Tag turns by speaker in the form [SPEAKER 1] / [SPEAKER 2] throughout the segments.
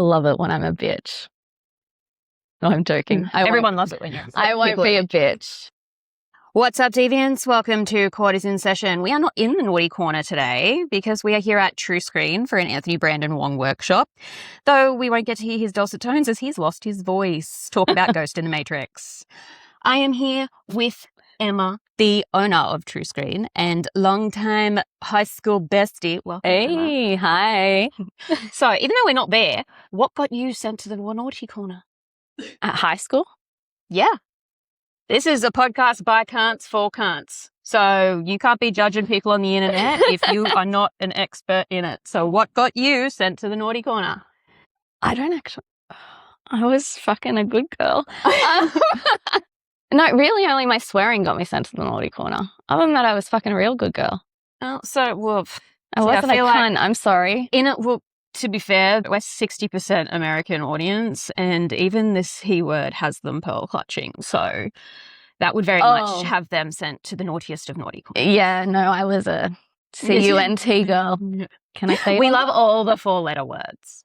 [SPEAKER 1] love it when I'm a bitch. No, I'm joking.
[SPEAKER 2] Everyone loves it when you're
[SPEAKER 1] I won't be a bitch.
[SPEAKER 2] What's up, Deviants? Welcome to Court in Session. We are not in the naughty corner today because we are here at TrueSCREEN for an Anthony Brandon Wong workshop, though we won't get to hear his dulcet tones as he's lost his voice. Talk about Ghost in the Matrix. I am here with Emma, the owner of TrueSCREEN and longtime high school bestie. Welcome,
[SPEAKER 1] Hey, hi.
[SPEAKER 2] So, even though we're not there, what got you sent to the naughty corner?
[SPEAKER 1] At high school?
[SPEAKER 2] Yeah. This is a podcast by cunts for cunts. So you can't be judging people on the internet if you are not an expert in it. So what got you sent to the naughty corner?
[SPEAKER 1] I don't actually. I was fucking a good girl. No, really only my swearing got me sent to the naughty corner. Other than that, I was fucking a real good girl.
[SPEAKER 2] Oh, so, well,
[SPEAKER 1] I wasn't a cunt. I'm sorry.
[SPEAKER 2] To be fair, we're 60% American audience, and even this he word has them pearl clutching. So that would very much have them sent to the naughtiest of naughty corners.
[SPEAKER 1] Yeah, no, I was a CUNT girl. Can I say
[SPEAKER 2] We
[SPEAKER 1] that?
[SPEAKER 2] love all the four-letter words.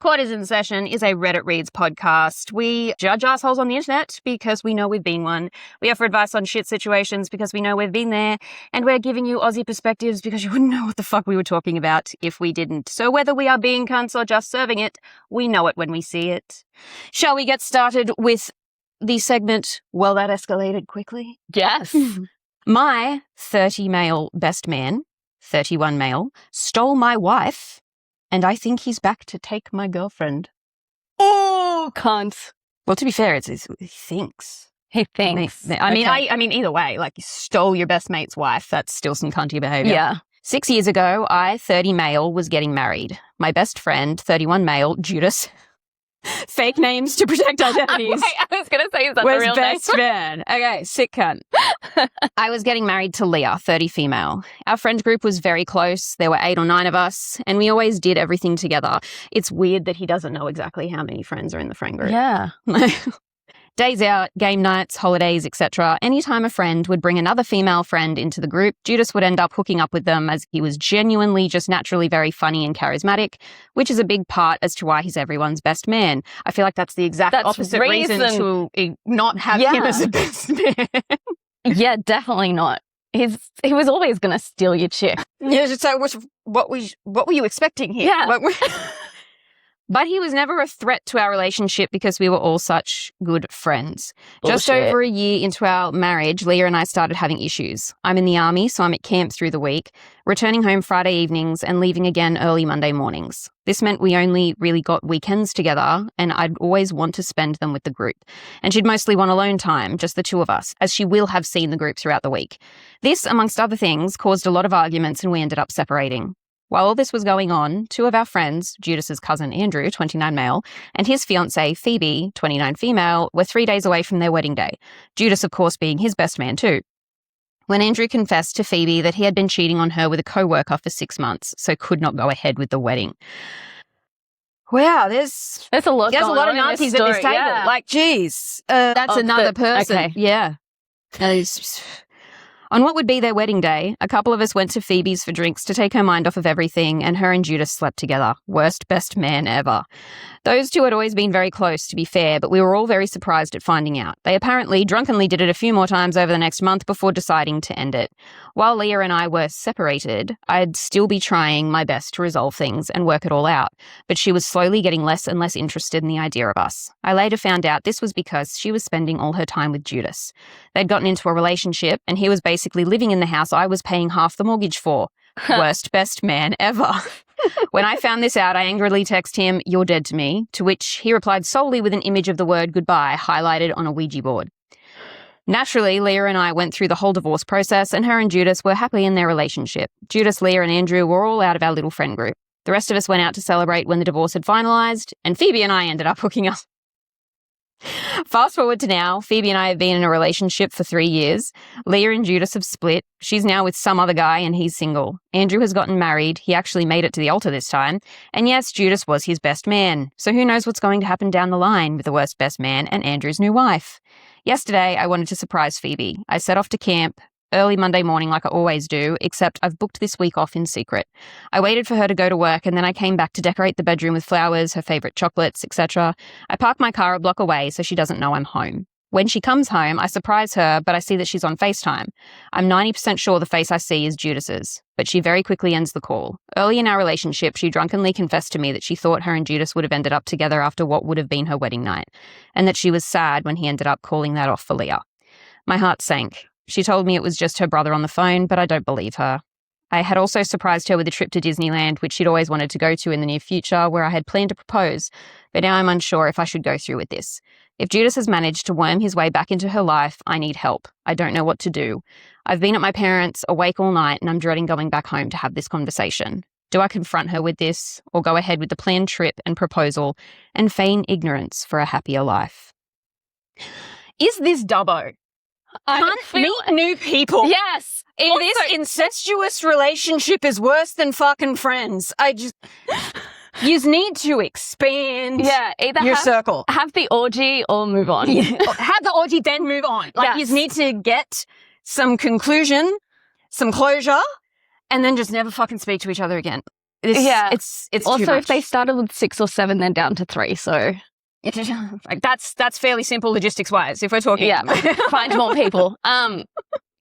[SPEAKER 2] Court is in Session is a Reddit Reads podcast. We judge assholes on the internet because we know we've been one. We offer advice on shit situations because we know we've been there. And we're giving you Aussie perspectives because you wouldn't know what the fuck we were talking about if we didn't. So whether we are being cunts or just serving it, we know it when we see it. Shall we get started with the segment, well, that escalated quickly?
[SPEAKER 1] Yes.
[SPEAKER 2] My 30 male best man, 31 male, stole my wife. And I think he's back to take my girlfriend.
[SPEAKER 1] Oh, cunt.
[SPEAKER 2] Well, to be fair, he thinks.
[SPEAKER 1] He thinks.
[SPEAKER 2] I mean, either way, like you stole your best mate's wife. That's still some cunty behavior.
[SPEAKER 1] Yeah.
[SPEAKER 2] 6 years ago, I, 30 male, was getting married. My best friend, 31 male, Judas. Fake names to protect identities.
[SPEAKER 1] I was going to say, is that
[SPEAKER 2] was
[SPEAKER 1] the real
[SPEAKER 2] best
[SPEAKER 1] name?
[SPEAKER 2] man. Okay, sick cunt. I was getting married to Leah, 30 female. Our friend group was very close. There were 8 or 9 of us, and we always did everything together. It's weird that he doesn't know exactly how many friends are in the friend group.
[SPEAKER 1] Yeah.
[SPEAKER 2] Days out, game nights, holidays, etc. Anytime a friend would bring another female friend into the group, Judas would end up hooking up with them as he was genuinely just naturally very funny and charismatic, which is a big part as to why he's everyone's best man. I feel like that's the exact opposite reason to not have him as a best man.
[SPEAKER 1] Yeah, definitely not. He was always going to steal your chick.
[SPEAKER 2] Yeah, so what were you expecting here?
[SPEAKER 1] Yeah.
[SPEAKER 2] But he was never a threat to our relationship because we were all such good friends.
[SPEAKER 1] Bullshit.
[SPEAKER 2] Just over a year into our marriage, Leah and I started having issues. I'm in the army, so I'm at camp through the week, returning home Friday evenings and leaving again early Monday mornings. This meant we only really got weekends together, and I'd always want to spend them with the group. And she'd mostly want alone time, just the two of us, as she will have seen the group throughout the week. This, amongst other things, caused a lot of arguments and we ended up separating. While all this was going on, 2 of our friends, Judas's cousin Andrew, 29 male, and his fiancée Phoebe, 29 female, were 3 days away from their wedding day, Judas, of course, being his best man too. When Andrew confessed to Phoebe that he had been cheating on her with a co-worker for 6 months, so could not go ahead with the wedding. Wow, there's
[SPEAKER 1] a lot
[SPEAKER 2] of Nazis at this table.
[SPEAKER 1] Yeah.
[SPEAKER 2] Like, geez, that's another person.
[SPEAKER 1] Okay.
[SPEAKER 2] Yeah. On what would be their wedding day, a couple of us went to Phoebe's for drinks to take her mind off of everything, and her and Judas slept together. Worst best man ever. Those 2 had always been very close, to be fair, but we were all very surprised at finding out. They apparently drunkenly did it a few more times over the next month before deciding to end it. While Leah and I were separated, I'd still be trying my best to resolve things and work it all out, but she was slowly getting less and less interested in the idea of us. I later found out this was because she was spending all her time with Judas. They'd gotten into a relationship, and he was basically living in the house I was paying half the mortgage for. Worst best man ever. When I found this out, I angrily texted him, "You're dead to me," to which he replied solely with an image of the word goodbye highlighted on a Ouija board. Naturally, Leah and I went through the whole divorce process, and her and Judas were happy in their relationship. Judas, Leah, and Andrew were all out of our little friend group. The rest of us went out to celebrate when the divorce had finalised, and Phoebe and I ended up hooking up. Fast forward to now, Phoebe and I have been in a relationship for 3 years. Leah and Judas have split. She's now with some other guy and he's single. Andrew has gotten married. He actually made it to the altar this time. And yes, Judas was his best man. So who knows what's going to happen down the line with the worst best man and Andrew's new wife. Yesterday, I wanted to surprise Phoebe. I set off to camp, early Monday morning like I always do, except I've booked this week off in secret. I waited for her to go to work and then I came back to decorate the bedroom with flowers, her favourite chocolates, etc. I park my car a block away so she doesn't know I'm home. When she comes home, I surprise her, but I see that she's on FaceTime. I'm 90% sure the face I see is Judas's, but she very quickly ends the call. Early in our relationship, she drunkenly confessed to me that she thought her and Judas would have ended up together after what would have been her wedding night, and that she was sad when he ended up calling that off for Leah. My heart sank. She told me it was just her brother on the phone, but I don't believe her. I had also surprised her with a trip to Disneyland, which she'd always wanted to go to in the near future, where I had planned to propose, but now I'm unsure if I should go through with this. If Judas has managed to worm his way back into her life, I need help. I don't know what to do. I've been at my parents' awake all night and I'm dreading going back home to have this conversation. Do I confront her with this or go ahead with the planned trip and proposal and feign ignorance for a happier life? Is this Dubbo? Can't meet new people.
[SPEAKER 1] Yes.
[SPEAKER 2] This incestuous relationship is worse than fucking friends. You need to expand
[SPEAKER 1] either
[SPEAKER 2] your circle.
[SPEAKER 1] Have the orgy or move on.
[SPEAKER 2] Have the orgy, then move on. You need to get some conclusion, some closure, and then just never fucking speak to each other again. It's
[SPEAKER 1] also
[SPEAKER 2] too much.
[SPEAKER 1] If they started with 6 or 7, they're down to 3. So
[SPEAKER 2] that's fairly simple logistics wise. If we're talking,
[SPEAKER 1] find more people.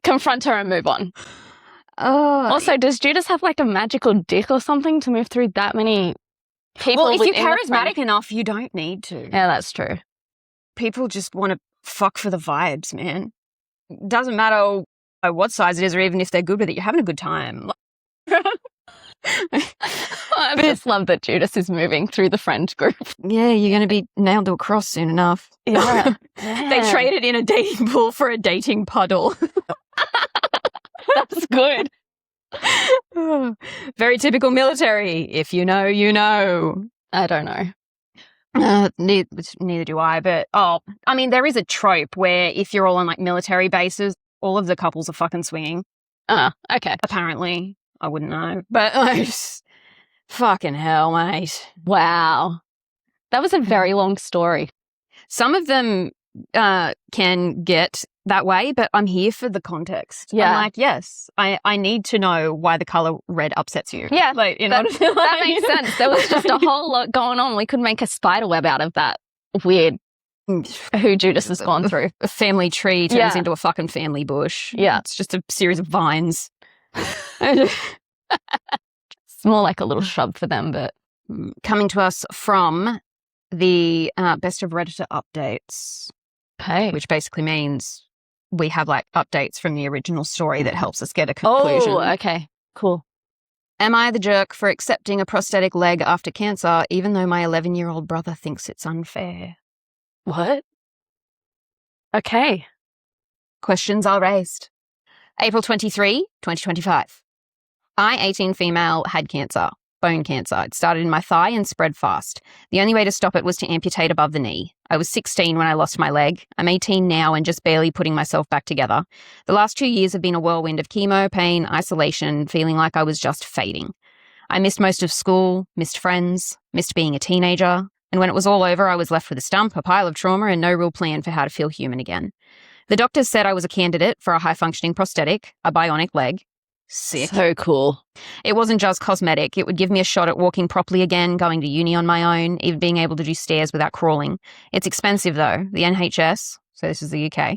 [SPEAKER 1] Confront her and move on. Also, does Judas have like a magical dick or something to move through that many people?
[SPEAKER 2] Well, if you're
[SPEAKER 1] within the
[SPEAKER 2] charismatic enough, you don't need to.
[SPEAKER 1] Yeah, that's true.
[SPEAKER 2] People just want to fuck for the vibes, man. Doesn't matter what size it is or even if they're good with it. You're having a good time.
[SPEAKER 1] I just love that Judas is moving through the friend group.
[SPEAKER 2] Yeah, you're going to be nailed to a cross soon enough.
[SPEAKER 1] Yeah.
[SPEAKER 2] They traded in a dating pool for a dating puddle.
[SPEAKER 1] That's good.
[SPEAKER 2] Very typical military. If you know, you know.
[SPEAKER 1] I don't know.
[SPEAKER 2] Neither do I. But, I mean, there is a trope where if you're all on, like, military bases, all of the couples are fucking swinging.
[SPEAKER 1] Okay.
[SPEAKER 2] Apparently. I wouldn't know. But, fucking hell, mate.
[SPEAKER 1] Wow. That was a very long story.
[SPEAKER 2] Some of them can get that way, but I'm here for the context.
[SPEAKER 1] Yeah.
[SPEAKER 2] I'm like, yes, I need to know why the colour red upsets you.
[SPEAKER 1] Yeah.
[SPEAKER 2] Like,
[SPEAKER 1] that makes sense. There was just a whole lot going on. We could make a spider web out of that weird who Judas has gone through.
[SPEAKER 2] A family tree turns into a fucking family bush.
[SPEAKER 1] Yeah.
[SPEAKER 2] It's just a series of vines.
[SPEAKER 1] It's more like a little shrub for them, but
[SPEAKER 2] coming to us from the Best of Redditor updates, which basically means we have like updates from the original story that helps us get a conclusion.
[SPEAKER 1] Oh, okay, cool.
[SPEAKER 2] Am I the jerk for accepting a prosthetic leg after cancer, even though my 11-year-old brother thinks it's unfair?
[SPEAKER 1] What? Okay.
[SPEAKER 2] Questions are raised. April 23, 2025. I, 18 female, had cancer, bone cancer. It started in my thigh and spread fast. The only way to stop it was to amputate above the knee. I was 16 when I lost my leg. I'm 18 now and just barely putting myself back together. The last 2 years have been a whirlwind of chemo, pain, isolation, feeling like I was just fading. I missed most of school, missed friends, missed being a teenager, and when it was all over, I was left with a stump, a pile of trauma, and no real plan for how to feel human again. The doctors said I was a candidate for a high-functioning prosthetic, a bionic leg. Sick.
[SPEAKER 1] So cool.
[SPEAKER 2] It wasn't just cosmetic. It would give me a shot at walking properly again, going to uni on my own, even being able to do stairs without crawling. It's expensive, though. The NHS, so this is the UK,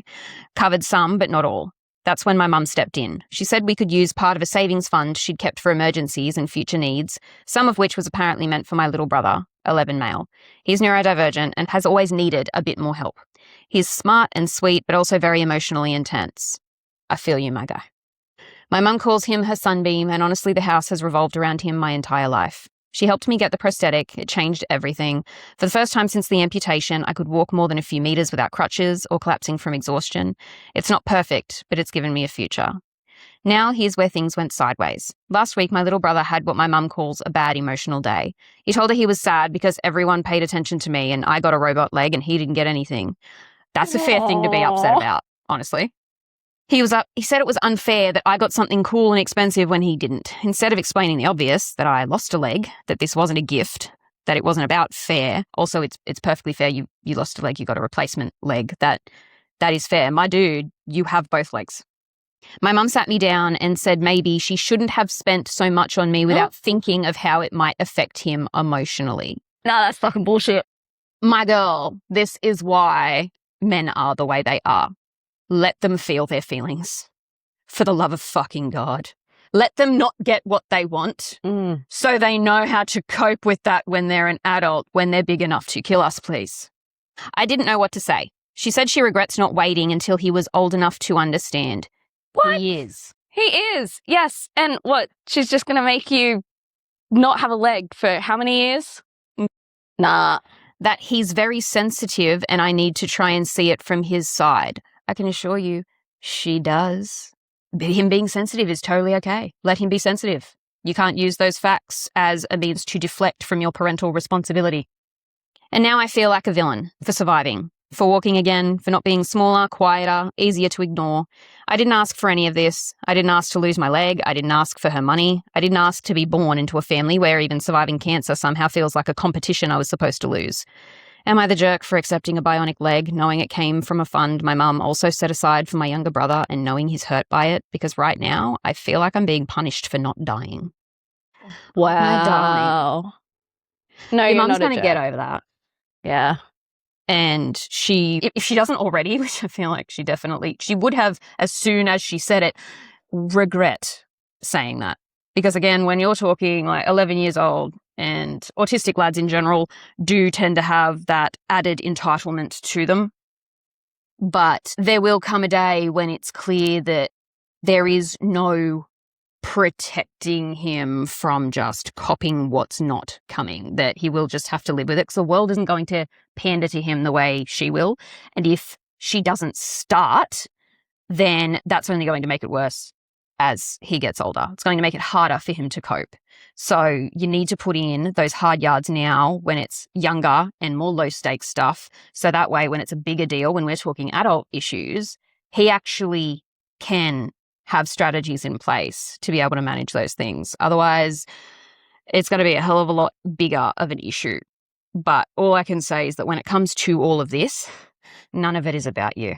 [SPEAKER 2] covered some, but not all. That's when my mum stepped in. She said we could use part of a savings fund she'd kept for emergencies and future needs, some of which was apparently meant for my little brother, 11 male. He's neurodivergent and has always needed a bit more help. He's smart and sweet, but also very emotionally intense. I feel you, my guy. My mum calls him her sunbeam, and honestly, the house has revolved around him my entire life. She helped me get the prosthetic. It changed everything. For the first time since the amputation, I could walk more than a few meters without crutches or collapsing from exhaustion. It's not perfect, but it's given me a future. Now, here's where things went sideways. Last week, my little brother had what my mum calls a bad emotional day. He told her he was sad because everyone paid attention to me and I got a robot leg and he didn't get anything. That's a fair thing to be upset about, honestly. He said it was unfair that I got something cool and expensive when he didn't. Instead of explaining the obvious, that I lost a leg, that this wasn't a gift, that it wasn't about fair. Also, it's perfectly fair. You lost a leg, you got a replacement leg. That is fair. My dude, you have both legs. My mum sat me down and said maybe she shouldn't have spent so much on me without thinking of how it might affect him emotionally.
[SPEAKER 1] No, that's fucking bullshit.
[SPEAKER 2] My girl, this is why men are the way they are. Let them feel their feelings. For the love of fucking God. Let them not get what they want so they know how to cope with that when they're an adult, when they're big enough to kill us, please. I didn't know what to say. She said she regrets not waiting until he was old enough to understand.
[SPEAKER 1] What?
[SPEAKER 2] He is.
[SPEAKER 1] He is, yes. And what? She's just going to make you not have a leg for how many years? Nah.
[SPEAKER 2] That he's very sensitive and I need to try and see it from his side. I can assure you, she does. Him being sensitive is totally okay. Let him be sensitive. You can't use those facts as a means to deflect from your parental responsibility. And now I feel like a villain for surviving, for walking again, for not being smaller, quieter, easier to ignore. I didn't ask for any of this. I didn't ask to lose my leg. I didn't ask for her money. I didn't ask to be born into a family where even surviving cancer somehow feels like a competition I was supposed to lose. Am I the jerk for accepting a bionic leg, knowing it came from a fund my mum also set aside for my younger brother and knowing he's hurt by it? Because right now, I feel like I'm being punished for not dying.
[SPEAKER 1] Wow.
[SPEAKER 2] My darling.
[SPEAKER 1] No,
[SPEAKER 2] Your
[SPEAKER 1] you're
[SPEAKER 2] mum's
[SPEAKER 1] not
[SPEAKER 2] going
[SPEAKER 1] a
[SPEAKER 2] to
[SPEAKER 1] jerk.
[SPEAKER 2] get over that.
[SPEAKER 1] Yeah.
[SPEAKER 2] And if she doesn't already, which I feel like she would have as soon as she said it, regret saying that. Because again, when you're talking like 11 years old, and autistic lads in general do tend to have that added entitlement to them. But there will come a day when it's clear that there is no protecting him from just copying what's not coming, that he will just have to live with it because the world isn't going to pander to him the way she will. And if she doesn't start, then that's only going to make it worse as he gets older. It's going to make it harder for him to cope. So you need to put in those hard yards now when it's younger and more low stakes stuff. So that way, when it's a bigger deal, when we're talking adult issues, he actually can have strategies in place to be able to manage those things. Otherwise, it's going to be a hell of a lot bigger of an issue. But all I can say is that when it comes to all of this, none of it is about you.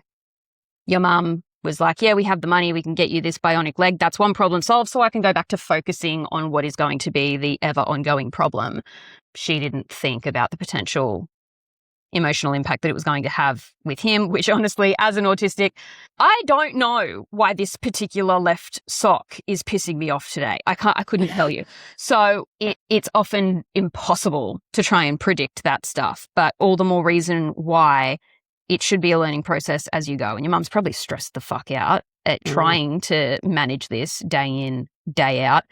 [SPEAKER 2] Your mum was like, yeah, we have the money, we can get you this bionic leg. That's one problem solved, so I can go back to focusing on what is going to be the ever ongoing problem. She didn't think about the potential emotional impact that it was going to have with him, which honestly, as an autistic, I don't know why this particular left sock is pissing me off today. I couldn't tell you. So it's often impossible to try and predict that stuff, but all the more reason why it should be a learning process as you go. And your mum's probably stressed the fuck out at trying to manage this day in, day out.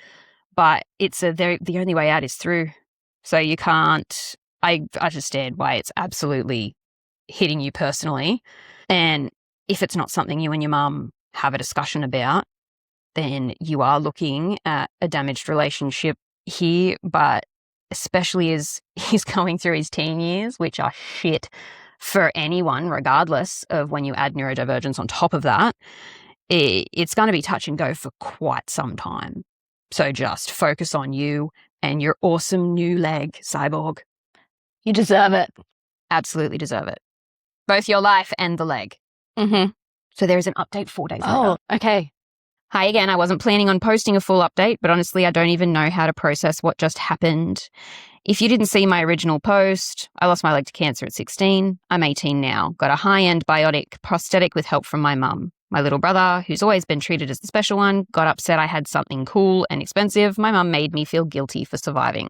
[SPEAKER 2] But the only way out is through. So you can't, I understand why it's absolutely hitting you personally. And if it's not something you and your mum have a discussion about, then you are looking at a damaged relationship here. But especially as he's going through his teen years, which are shit for anyone, regardless of when you add neurodivergence on top of that, it's going to be touch and go for quite some time. So just focus on you and your awesome new leg, Cyborg.
[SPEAKER 1] You deserve it.
[SPEAKER 2] Absolutely deserve it. Both your life and the leg.
[SPEAKER 1] Mm-hmm.
[SPEAKER 2] So there is an update 4 days later.
[SPEAKER 1] Oh, okay.
[SPEAKER 2] Hi again. I wasn't planning on posting a full update, but honestly, I don't even know how to process what just happened. If you didn't see my original post, I lost my leg to cancer at 16. I'm 18 now. Got a high-end biotic prosthetic with help from my mum. My little brother, who's always been treated as the special one, got upset I had something cool and expensive. My mum made me feel guilty for surviving.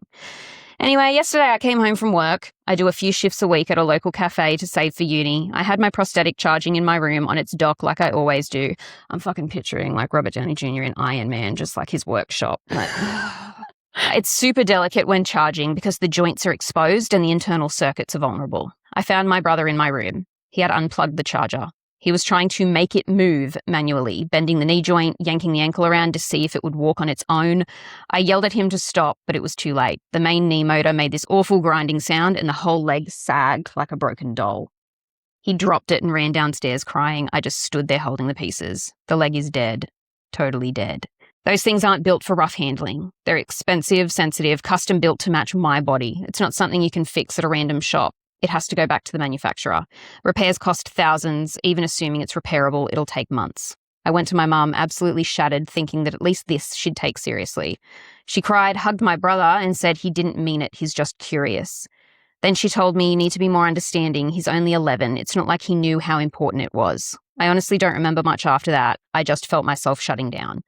[SPEAKER 2] Anyway, yesterday I came home from work. I do a few shifts a week at a local cafe to save for uni. I had my prosthetic charging in my room on its dock like I always do. I'm fucking picturing like Robert Downey Jr. in Iron Man, just like his workshop. It's super delicate when charging because the joints are exposed and the internal circuits are vulnerable. I found my brother in my room. He had unplugged the charger. He was trying to make it move manually, bending the knee joint, yanking the ankle around to see if it would walk on its own. I yelled at him to stop, but it was too late. The main knee motor made this awful grinding sound and the whole leg sagged like a broken doll. He dropped it and ran downstairs crying. I just stood there holding the pieces. The leg is dead. Totally dead. Those things aren't built for rough handling. They're expensive, sensitive, custom built to match my body. It's not something you can fix at a random shop. It has to go back to the manufacturer. Repairs cost thousands. Even assuming it's repairable, it'll take months. I went to my mum, absolutely shattered, thinking that at least this she'd take seriously. She cried, hugged my brother, and said he didn't mean it, he's just curious. Then she told me, you need to be more understanding, he's only 11, it's not like he knew how important it was. I honestly don't remember much after that, I just felt myself shutting down.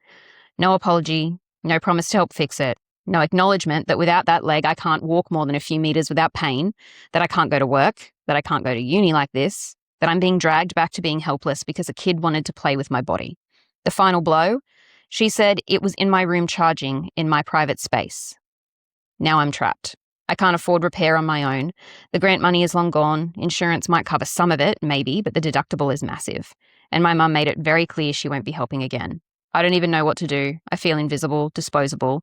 [SPEAKER 2] No apology, no promise to help fix it, no acknowledgement that without that leg I can't walk more than a few meters without pain, that I can't go to work, that I can't go to uni like this, that I'm being dragged back to being helpless because a kid wanted to play with my body. The final blow, she said it was in my room charging in my private space. Now I'm trapped. I can't afford repair on my own. The grant money is long gone. Insurance might cover some of it, maybe, but the deductible is massive. And my mum made it very clear she won't be helping again. I don't even know what to do. I feel invisible, disposable.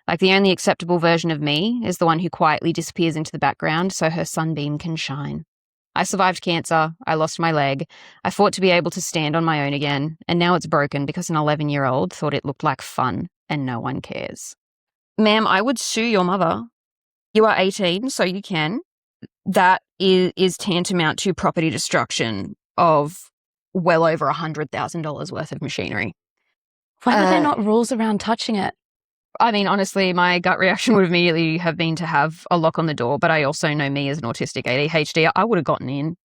[SPEAKER 2] Like the only acceptable version of me is the one who quietly disappears into the background so her sunbeam can shine. I survived cancer. I lost my leg. I fought to be able to stand on my own again. And now it's broken because an 11-year-old thought it looked like fun and no one cares. Ma'am, I would sue your mother. You are 18, so you can. That is tantamount to property destruction of well over $100,000 worth of machinery.
[SPEAKER 1] Why were there not rules around touching it?
[SPEAKER 2] I mean, honestly, my gut reaction would immediately have been to have a lock on the door, but I also know me as an autistic ADHD, I would have gotten in.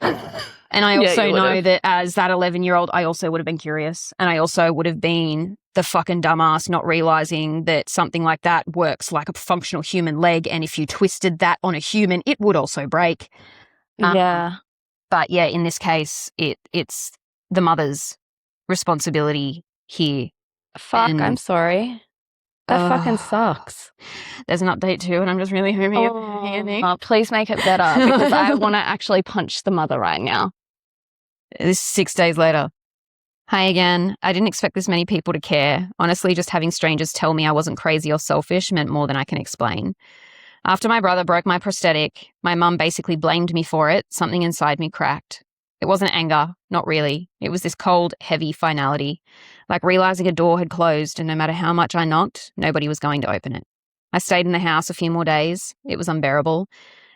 [SPEAKER 2] And I also know that as that 11-year-old, I also would have been curious. And I also would have been the fucking dumbass not realizing that something like that works like a functional human leg. And if you twisted that on a human, it would also break.
[SPEAKER 1] Yeah.
[SPEAKER 2] But yeah, in this case, it's the mother's responsibility here.
[SPEAKER 1] Fuck, I'm sorry. That fucking sucks.
[SPEAKER 2] There's an update too, and I'm just really hoping it's handy.
[SPEAKER 1] Please make it better because I want to actually punch the mother right now.
[SPEAKER 2] This is 6 days later. Hi again. I didn't expect this many people to care. Honestly, just having strangers tell me I wasn't crazy or selfish meant more than I can explain. After my brother broke my prosthetic, my mum basically blamed me for it. Something inside me cracked. It wasn't anger, not really. It was this cold, heavy finality, like realizing a door had closed and no matter how much I knocked, nobody was going to open it. I stayed in the house a few more days. It was unbearable.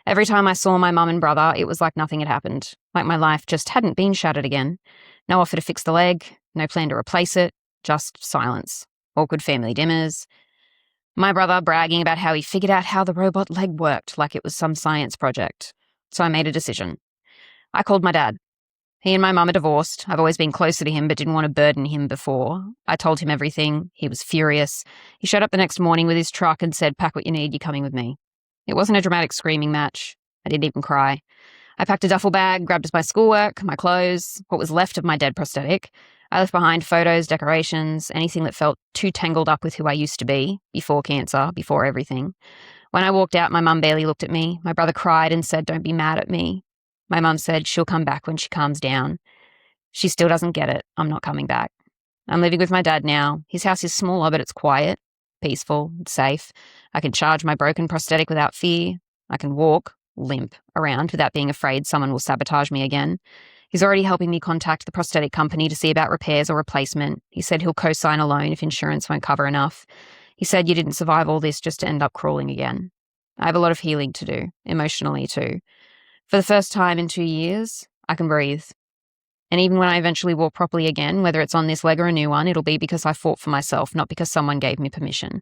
[SPEAKER 2] Every time I saw my mum and brother, it was like nothing had happened, like my life just hadn't been shattered again. No offer to fix the leg, no plan to replace it, just silence. Awkward family dinners. My brother bragging about how he figured out how the robot leg worked like it was some science project. So I made a decision. I called my dad. He and my mum are divorced. I've always been closer to him but didn't want to burden him before. I told him everything. He was furious. He showed up the next morning with his truck and said, "Pack what you need, you're coming with me." It wasn't a dramatic screaming match. I didn't even cry. I packed a duffel bag, grabbed my schoolwork, my clothes, what was left of my dead prosthetic. I left behind photos, decorations, anything that felt too tangled up with who I used to be, before cancer, before everything. When I walked out, my mum barely looked at me. My brother cried and said, "Don't be mad at me." My mum said she'll come back when she calms down. She still doesn't get it. I'm not coming back. I'm living with my dad now. His house is smaller, but it's quiet, peaceful, safe. I can charge my broken prosthetic without fear. I can walk, limp, around without being afraid someone will sabotage me again. He's already helping me contact the prosthetic company to see about repairs or replacement. He said he'll co-sign a loan if insurance won't cover enough. He said you didn't survive all this just to end up crawling again. I have a lot of healing to do, emotionally too. For the first time in 2 years, I can breathe. And even when I eventually walk properly again, whether it's on this leg or a new one, it'll be because I fought for myself, not because someone gave me permission.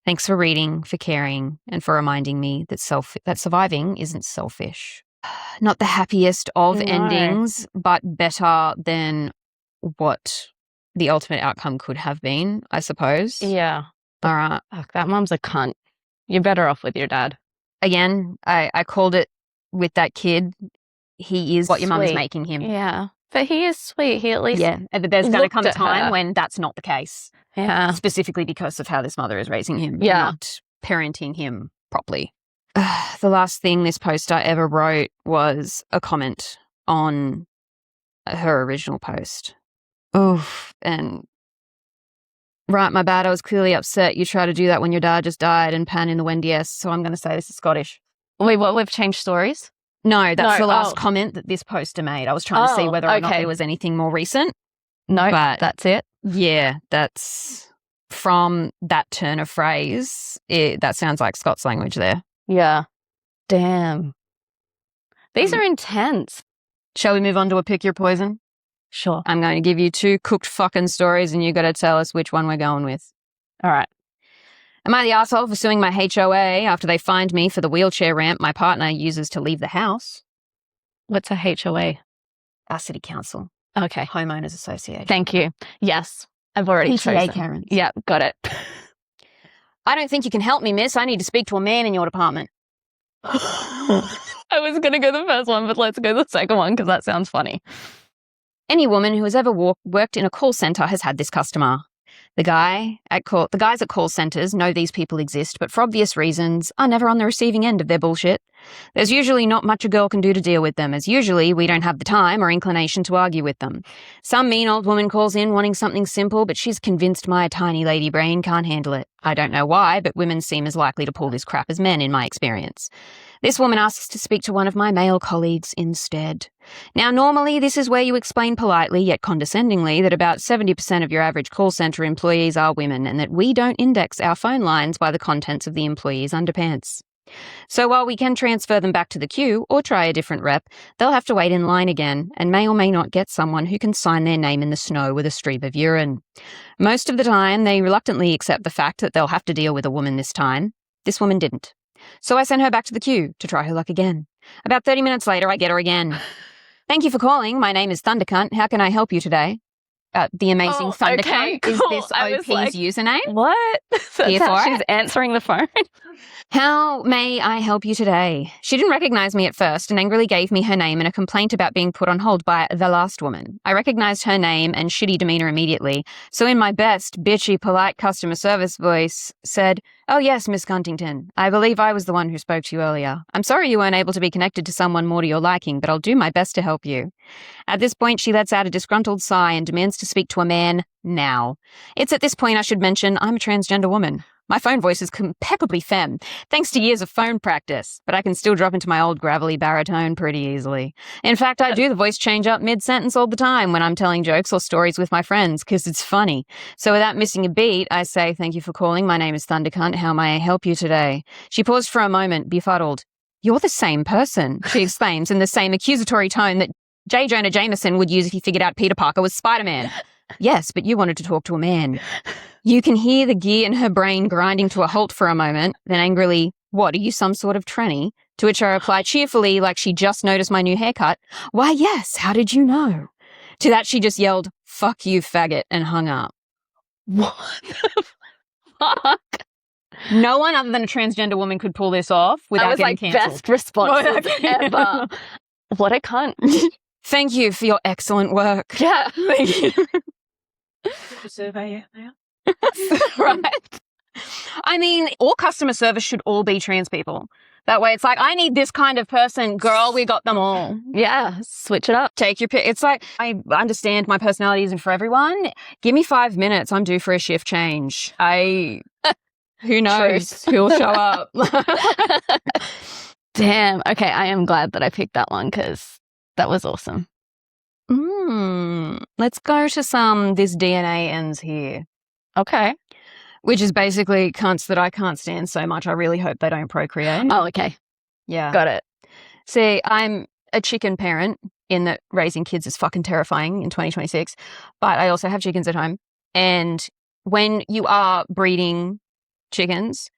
[SPEAKER 2] Thanks for reading, for caring, and for reminding me that surviving isn't selfish. Not the happiest of endings, but better than what the ultimate outcome could have been, I suppose.
[SPEAKER 1] Yeah.
[SPEAKER 2] All right.
[SPEAKER 1] Fuck, that mum's a cunt. You're better off with your dad.
[SPEAKER 2] Again, I called it with that kid. He is what your mum is making him.
[SPEAKER 1] Yeah. But he is sweet. He at least
[SPEAKER 2] but there's going to come a time when that's not the case.
[SPEAKER 1] Yeah.
[SPEAKER 2] Specifically because of how this mother is raising him.
[SPEAKER 1] Yeah.
[SPEAKER 2] Not parenting him properly. The last thing this poster ever wrote was a comment on her original post. Oof. And right, my bad. I was clearly upset. You try to do that when your dad just died and pan in the Wendy S. So I'm going to say this is Scottish.
[SPEAKER 1] Wait, what? We've changed stories?
[SPEAKER 2] No, that's the last comment that this poster made. I was trying to see whether or not there was anything more recent.
[SPEAKER 1] No,
[SPEAKER 2] but
[SPEAKER 1] that's it.
[SPEAKER 2] Yeah, that's from that turn of phrase. That sounds like Scots language there.
[SPEAKER 1] Yeah. Damn. These are intense.
[SPEAKER 2] Shall we move on to a pick your poison?
[SPEAKER 1] Sure.
[SPEAKER 2] I'm going to give you 2 cooked fucking stories and you got to tell us which one we're going with.
[SPEAKER 1] All right.
[SPEAKER 2] Am I the asshole for suing my HOA after they fined me for the wheelchair ramp my partner uses to leave the house?
[SPEAKER 1] What's a HOA?
[SPEAKER 2] Our city council.
[SPEAKER 1] Okay.
[SPEAKER 2] Homeowners Association.
[SPEAKER 1] Thank you. Yes. I've already
[SPEAKER 2] PTA
[SPEAKER 1] chosen.
[SPEAKER 2] Karens.
[SPEAKER 1] Yeah, got it.
[SPEAKER 2] I don't think you can help me, miss. I need to speak to a man in your department.
[SPEAKER 1] I was going to go the first one, but let's go the second one because that sounds funny.
[SPEAKER 2] Any woman who has ever worked in a call center has had this customer. The guys at call centers know these people exist, but for obvious reasons are never on the receiving end of their bullshit. There's usually not much a girl can do to deal with them, as usually we don't have the time or inclination to argue with them. Some mean old woman calls in wanting something simple, but she's convinced my tiny lady brain can't handle it. I don't know why, but women seem as likely to pull this crap as men in my experience. This woman asks to speak to one of my male colleagues instead. Now, normally this is where you explain politely yet condescendingly that about 70% of your average call center employees are women and that we don't index our phone lines by the contents of the employee's underpants. So while we can transfer them back to the queue or try a different rep, they'll have to wait in line again and may or may not get someone who can sign their name in the snow with a stream of urine. Most of the time, they reluctantly accept the fact that they'll have to deal with a woman this time. This woman didn't. So I sent her back to the queue to try her luck again. About 30 minutes later, I get her again. Thank you for calling. My name is Thundercunt. How can I help you today? The amazing Thundercunt.
[SPEAKER 1] Okay,
[SPEAKER 2] Is
[SPEAKER 1] cool.
[SPEAKER 2] this
[SPEAKER 1] I was
[SPEAKER 2] OP's
[SPEAKER 1] like,
[SPEAKER 2] username?
[SPEAKER 1] What? That's
[SPEAKER 2] Here
[SPEAKER 1] how
[SPEAKER 2] for
[SPEAKER 1] she's
[SPEAKER 2] it?
[SPEAKER 1] answering the phone.
[SPEAKER 2] How may I help you today? She didn't recognize me at first and angrily gave me her name and a complaint about being put on hold by the last woman. I recognized her name and shitty demeanor immediately, so in my best, bitchy, polite customer service voice, said, "Oh yes, Miss Huntington. I believe I was the one who spoke to you earlier. I'm sorry you weren't able to be connected to someone more to your liking, but I'll do my best to help you." At this point, she lets out a disgruntled sigh and demands to speak to a man now. It's at this point I should mention I'm a transgender woman. My phone voice is impeccably femme, thanks to years of phone practice, but I can still drop into my old gravelly baritone pretty easily. In fact, I do the voice change up mid-sentence all the time when I'm telling jokes or stories with my friends, because it's funny. So without missing a beat, I say, "Thank you for calling. My name is Thundercunt. How may I help you today?" She paused for a moment, befuddled. "You're the same person," she exclaims in the same accusatory tone that J. Jonah Jameson would use if he figured out Peter Parker was Spider-Man. "Yes, but you wanted to talk to a man." You can hear the gear in her brain grinding to a halt for a moment, then angrily, "What, are you some sort of tranny?" To which I reply cheerfully, like she just noticed my new haircut, "Why, yes, how did you know?" To that she just yelled, "Fuck you, faggot," and hung up.
[SPEAKER 1] What the fuck?
[SPEAKER 2] No one other than a transgender woman could pull this off without
[SPEAKER 1] I was
[SPEAKER 2] getting
[SPEAKER 1] like,
[SPEAKER 2] cancelled.
[SPEAKER 1] best response ever. What a cunt.
[SPEAKER 2] Thank you for your excellent work.
[SPEAKER 1] Yeah.
[SPEAKER 2] Thank you.
[SPEAKER 3] Survey now.
[SPEAKER 2] Right. I mean, all customer service should all be trans people. That way it's like, I need this kind of person. Girl, we got them all.
[SPEAKER 1] Yeah, switch it up.
[SPEAKER 2] Take your pick. It's like, I understand my personality isn't for everyone. Give me 5 minutes. I'm due for a shift change. Who knows who'll show up.
[SPEAKER 1] Damn. Okay, I am glad that I picked that one because that was awesome.
[SPEAKER 2] Let's go to some "this DNA ends here,"
[SPEAKER 1] Okay.
[SPEAKER 2] which is basically cunts that I can't stand so much. I really hope they don't procreate.
[SPEAKER 1] Oh, okay.
[SPEAKER 2] Yeah.
[SPEAKER 1] Got it.
[SPEAKER 2] See, I'm a chicken parent in that raising kids is fucking terrifying in 2026, but I also have chickens at home. And when you are breeding chickens,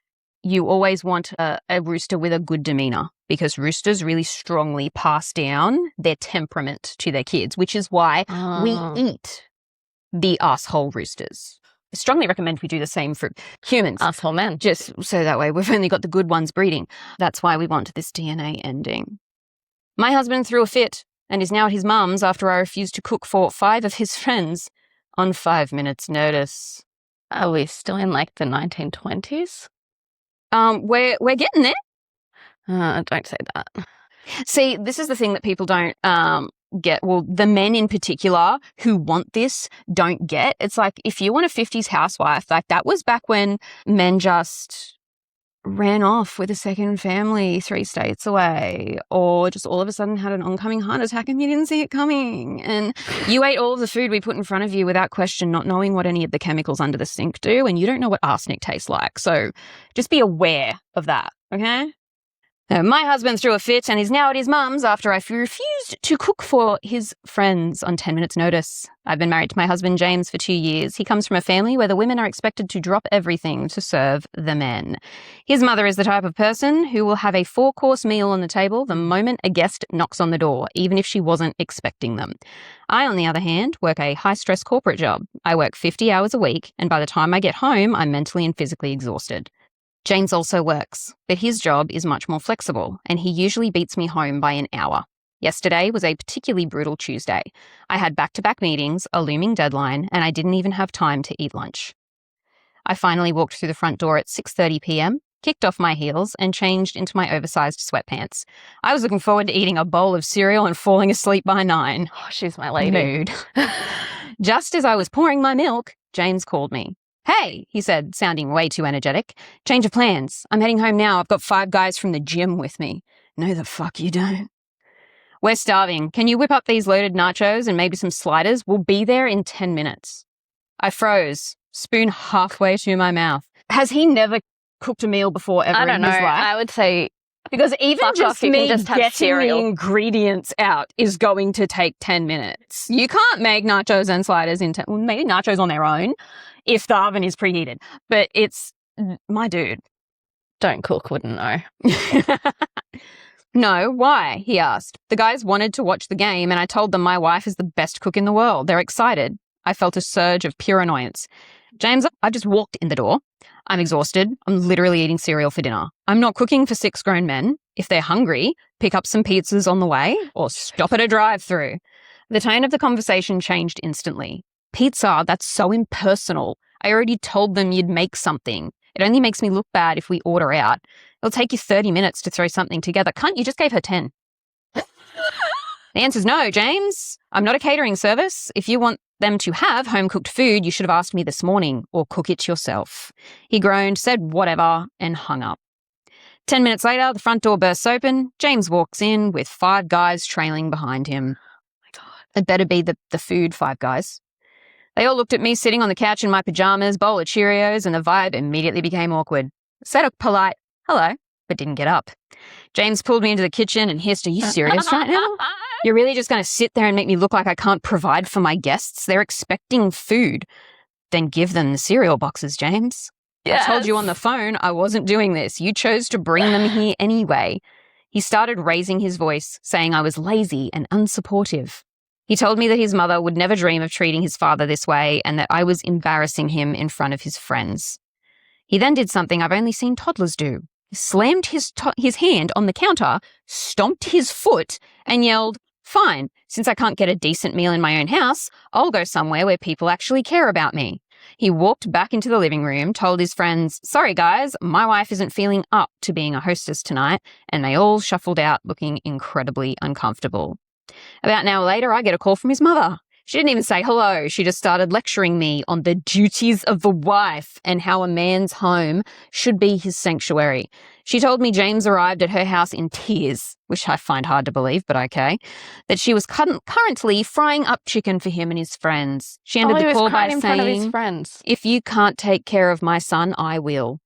[SPEAKER 2] you always want a rooster with a good demeanor, because roosters really strongly pass down their temperament to their kids, which is why we eat the asshole roosters. I strongly recommend we do the same for humans.
[SPEAKER 1] Asshole men.
[SPEAKER 2] Just so that way we've only got the good ones breeding. That's why we want this DNA ending. My husband threw a fit and is now at his mum's after I refused to cook for 5 of his friends on 5 minutes' notice.
[SPEAKER 1] Are we still in like the 1920s?
[SPEAKER 2] We're getting there.
[SPEAKER 1] Don't say that.
[SPEAKER 2] See, this is the thing that people don't get. Well, the men in particular who want this don't get. It's like, if you want a 50s housewife, like that was back when men just ran off with a second family 3 states away, or just all of a sudden had an oncoming heart attack and you didn't see it coming. And you ate all of the food we put in front of you without question, not knowing what any of the chemicals under the sink do, and you don't know what arsenic tastes like. So just be aware of that, okay? My husband threw a fit and is now at his mum's after I refused to cook for his friends on 10 minutes' notice. I've been married to my husband, James, for 2 years. He comes from a family where the women are expected to drop everything to serve the men. His mother is the type of person who will have a 4-course meal on the table the moment a guest knocks on the door, even if she wasn't expecting them. I, on the other hand, work a high-stress corporate job. I work 50 hours a week, and by the time I get home, I'm mentally and physically exhausted. James also works, but his job is much more flexible, and he usually beats me home by an hour. Yesterday was a particularly brutal Tuesday. I had back-to-back meetings, a looming deadline, and I didn't even have time to eat lunch. I finally walked through the front door at 6:30 p.m., kicked off my heels, and changed into my oversized sweatpants. I was looking forward to eating a bowl of cereal and falling asleep by 9.
[SPEAKER 1] Oh, she's my lady.
[SPEAKER 2] Mood. Just as I was pouring my milk, James called me. Hey, he said, sounding way too energetic. Change of plans. I'm heading home now. I've got 5 guys from the gym with me. No, the fuck you don't. We're starving. Can you whip up these loaded nachos and maybe some sliders? We'll be there in 10 minutes. I froze, spoon halfway to my mouth. Has he never cooked a meal before ever
[SPEAKER 1] I don't
[SPEAKER 2] in
[SPEAKER 1] know.
[SPEAKER 2] his life?
[SPEAKER 1] I would say
[SPEAKER 2] Because even
[SPEAKER 1] fuck
[SPEAKER 2] just
[SPEAKER 1] off, you can
[SPEAKER 2] me
[SPEAKER 1] just have
[SPEAKER 2] getting
[SPEAKER 1] cereal.
[SPEAKER 2] the ingredients out is going to take 10 minutes. You can't make nachos and sliders in well, maybe nachos on their own if the oven is preheated. But it's my dude.
[SPEAKER 1] don't cook, wouldn't know.
[SPEAKER 2] No, why? He asked. The guys wanted to watch the game and I told them my wife is the best cook in the world. They're excited. I felt a surge of pure annoyance. James, I just walked in the door. I'm exhausted. I'm literally eating cereal for dinner. I'm not cooking for 6 grown men. If they're hungry, pick up some pizzas on the way or stop at a drive-through. The tone of the conversation changed instantly. Pizza, that's so impersonal. I already told them you'd make something. It only makes me look bad if we order out. It'll take you 30 minutes to throw something together. Cunt, you just gave her 10. The answer's no, James. I'm not a catering service. If you want them to have home-cooked food, you should have asked me this morning or cook it yourself. He groaned, said whatever, and hung up. 10 minutes later, the front door bursts open. James walks in with 5 guys trailing behind him.
[SPEAKER 1] Oh my God.
[SPEAKER 2] It better be the food 5 guys. They all looked at me sitting on the couch in my pajamas, bowl of Cheerios, and the vibe immediately became awkward. Said a polite hello, but didn't get up. James pulled me into the kitchen and hissed, "Are you serious right now? You're really just going to sit there and make me look like I can't provide for my guests? They're expecting food. Then give them the cereal boxes, James. I told you on the phone I wasn't doing this. You chose to bring them here anyway." He started raising his voice, saying I was lazy and unsupportive. He told me that his mother would never dream of treating his father this way and that I was embarrassing him in front of his friends. He then did something I've only seen toddlers do. He slammed his hand on the counter, stomped his foot, and yelled, "Fine, since I can't get a decent meal in my own house, I'll go somewhere where people actually care about me." He walked back into the living room, told his friends, "Sorry guys, my wife isn't feeling up to being a hostess tonight," and they all shuffled out looking incredibly uncomfortable. About an hour later, I get a call from his mother. She didn't even say hello. She just started lecturing me on the duties of the wife and how a man's home should be his sanctuary. She told me James arrived at her house in tears, which I find hard to believe, but okay, that she was currently frying up chicken for him and his friends. She ended the call by
[SPEAKER 1] in front of his
[SPEAKER 2] saying,
[SPEAKER 1] friends.
[SPEAKER 2] "If you can't take care of my son, I will."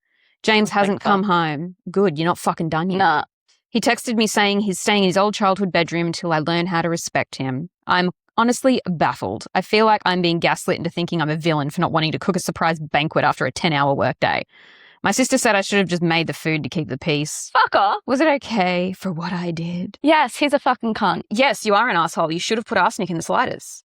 [SPEAKER 2] James hasn't come home. Good, you're not fucking done yet.
[SPEAKER 1] Nah.
[SPEAKER 2] He texted me saying he's staying in his old childhood bedroom until I learn how to respect him. I'm honestly baffled. I feel like I'm being gaslit into thinking I'm a villain for not wanting to cook a surprise banquet after a 10-hour workday. My sister said I should have just made the food to keep the peace.
[SPEAKER 1] Fuck off.
[SPEAKER 2] Was it okay for what I did?
[SPEAKER 1] Yes, he's a fucking cunt.
[SPEAKER 2] Yes, you are an asshole. You should have put arsenic in the sliders.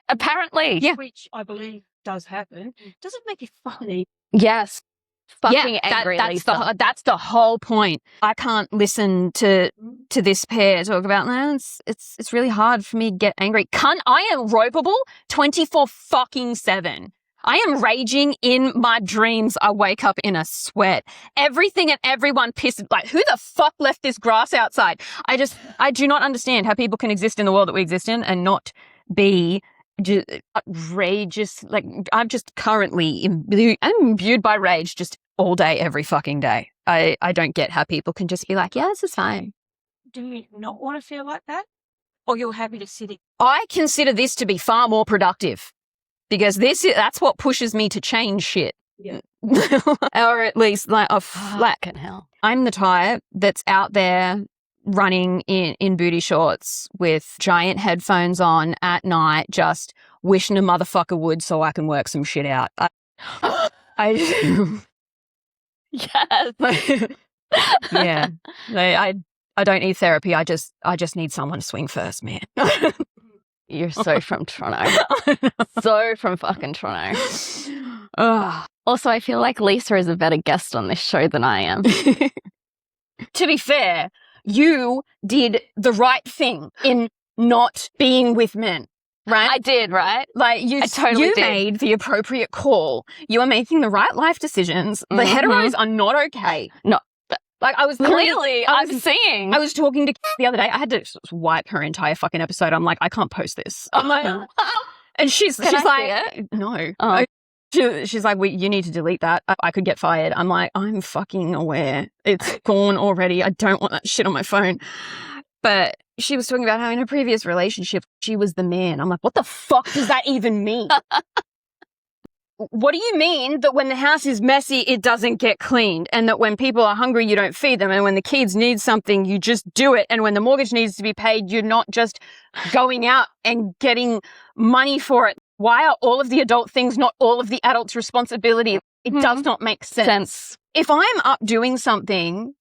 [SPEAKER 1] Apparently.
[SPEAKER 2] Yeah.
[SPEAKER 3] Which I believe does happen. Does it make you funny?
[SPEAKER 1] Yes. Fucking angry, Lisa.
[SPEAKER 2] That's the whole point. I can't listen to this pair talk about that. It's really hard for me to get angry. Cunt, I am ropeable 24/7. I am raging in my dreams. I wake up in a sweat. Everything and everyone pisses. Like, who the fuck left this grass outside? I do not understand how people can exist in the world that we exist in and not be just outrageous. Like, I'm just currently I'm imbued by rage just all day, every fucking day. I don't get how people can just be like, yeah, this is fine.
[SPEAKER 3] Do you not want to feel like that? Or you're happy to sit in?
[SPEAKER 2] I consider this to be far more productive because that's what pushes me to change shit.
[SPEAKER 3] Yeah.
[SPEAKER 2] or at least like
[SPEAKER 1] Fucking hell.
[SPEAKER 2] I'm the type that's out there running in booty shorts with giant headphones on at night, just wishing a motherfucker would so I can work some shit out.
[SPEAKER 1] Yes.
[SPEAKER 2] Yeah. I don't need therapy. I just need someone to swing first, man.
[SPEAKER 1] You're so from Toronto. So from fucking Toronto.
[SPEAKER 2] Ugh.
[SPEAKER 1] Also, I feel like Lisa is a better guest on this show than I am.
[SPEAKER 2] To be fair, you did the right thing in not being with men, right?
[SPEAKER 1] I did, right?
[SPEAKER 2] Like
[SPEAKER 1] I totally
[SPEAKER 2] you
[SPEAKER 1] did.
[SPEAKER 2] made the appropriate call. You are making the right life decisions. The heteros are not okay.
[SPEAKER 1] No.
[SPEAKER 2] Like I was
[SPEAKER 1] Clearly,
[SPEAKER 2] I
[SPEAKER 1] I'm seeing.
[SPEAKER 2] I was talking to the other day. I had to wipe her entire fucking episode. I'm like, I can't post this. I'm like, and she's
[SPEAKER 1] Can I
[SPEAKER 2] like,
[SPEAKER 1] see it?
[SPEAKER 2] no.
[SPEAKER 1] Oh.
[SPEAKER 2] She's like, you need to delete that. I could get fired. I'm like, I'm fucking aware. It's gone already. I don't want that shit on my phone. But she was talking about how in a previous relationship, she was the man. I'm like, what the fuck does that even mean? What do you mean that when the house is messy, it doesn't get cleaned? And that when people are hungry, you don't feed them? And when the kids need something, you just do it? And when the mortgage needs to be paid, you're not just going out and getting money for it? Why are all of the adult things not all of the adult's responsibility? It does not make sense. If I'm up doing something,